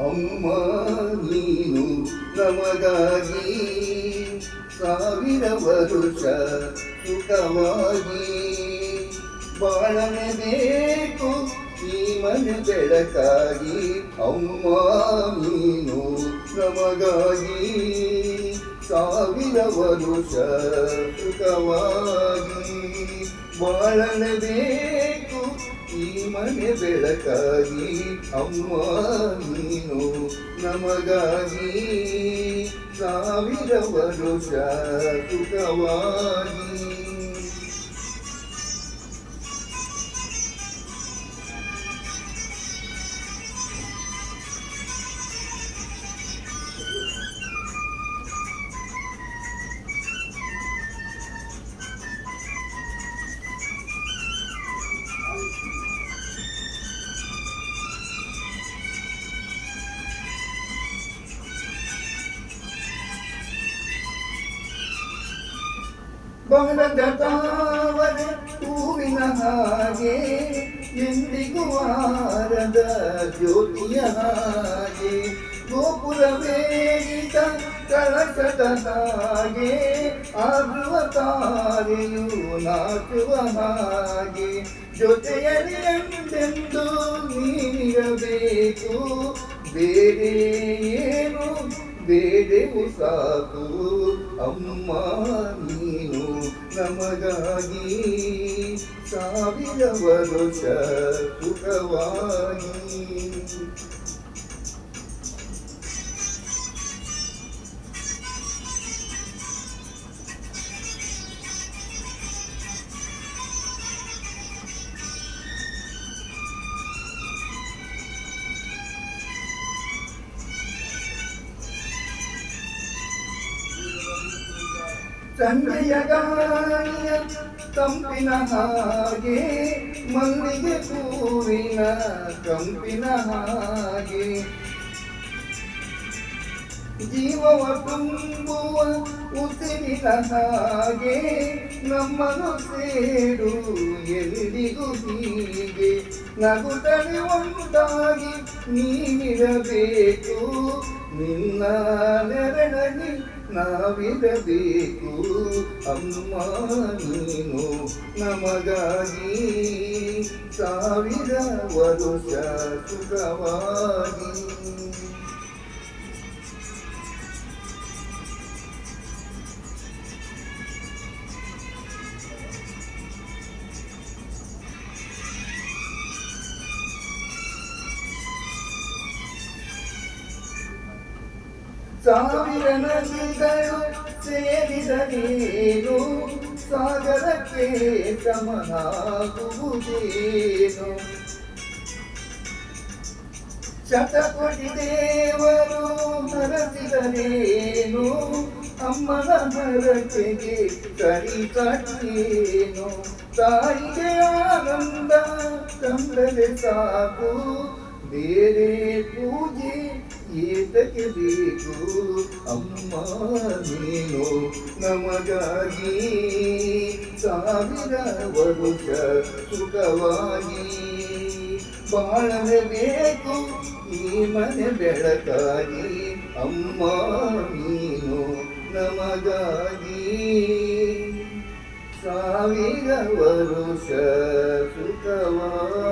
ಅಮ್ಮ ನೀನು ನಮಗಾಗಿ ಸಾವಿರ ವರುಷ ಸುಖವಾಗಿ ಬಾಳಬೇಕು ಈ ಮನೆ ಬೆಳಕಾಗಿ. ಅಮ್ಮ ನೀನು ನಮಗಾಗಿ ಸಾವಿರ ವರುಷ ಸುಖವಾಗಿ ಬಾಳಬೇಕು ಈ ಮನೆ ಬೆಳಕಾಗಿ. ಅಮ್ಮ ನೀನು ನಮಗಾಗಿ ಸಾವಿರ ವರುಷ ಸುಖವಾಗಿ. ಬಹಳದ ತಾವರೆ ಹೂವಿನ ಹಾಗೆ ಎಂದಿಗೂ ಆರದ ಜ್ಯೋತಿಯ ಹಾಗೆ ಗೋಪುರವೇರಿತ ಕಳಸದ ಹಾಗೆ ಆಗುವ ತಾರೆಯು ನಾಚುವ ಹಾಗೆ ಜೊತೆಯಲ್ಲಿ ಎಂದೆಂದು ನೀನಿರಬೇಕು ಬೇರೆ ಏನು ಬೇಡೆವು ಸಾಕು. ಅಮ್ಮ ನೀನು ನಮಗಾಗಿ ಸಾವಿರ ವರುಷ ಸುಖವಾಗಿ. ಸಂಜೆಯ ಗಾಳಿಯ ತಂಪಿನ ಹಾಗೆ ಮಲ್ಲಿಗೆ ಹೂವಿನ ಕಂಪಿನ ಹಾಗೆ ಜೀವವ ತುಂಬುವ ಉಸಿರಿನ ಹಾಗೆ ನಮ್ಮನ್ನು ಸೇರು ಎಂದಿಗೂ ಹೀಗೆ ನಗುತ್ತಲೇ ಒಂದಾಗಿ ನೀನಿರಬೇಕು ನಿನ್ನ ನೆರಳಲ್ಲಿ ನಾವಿರಬೇಕು. ಅಮ್ಮ ನೀನು ನಮಗಾಗಿ ಸಾವಿರ ವರುಷ ಸುಖವಾಗಿ. ಸಾವಿರ ನದಿಗಳು ಸೇರಿದರೇನು ಸಾಗರಕ್ಕೆ ಸಮನಾಗುವುದೇನು. ಶತಕೋಟಿ ದೇವರು ಹರಸಿದರೇನು ಅಮ್ಮನ ಹರಕೆಗೆ ಸರಿ ಕಟ್ಟೇನು. ತಾಯಿಗೆ ಆನಂದ ಕಂಡರೆ ಸಾಕು ಬೇರೆ ಪೂಜೆ ಏತಕ್ಕೆ ಬೇಕು. ಅಮ್ಮ ನೀನು ನಮಗಾಗಿ ಸಾವಿರ ವರುಷ ಸುಖವಾಗಿ ಬಾಳಬೇಕು ಈ ಮನೆ ಬೆಳಕಾಗಿ. ಅಮ್ಮ ನೀನು ನಮಗಾಗಿ ಸಾವಿರ ವರುಷ ಸುಖವಾಗಿ.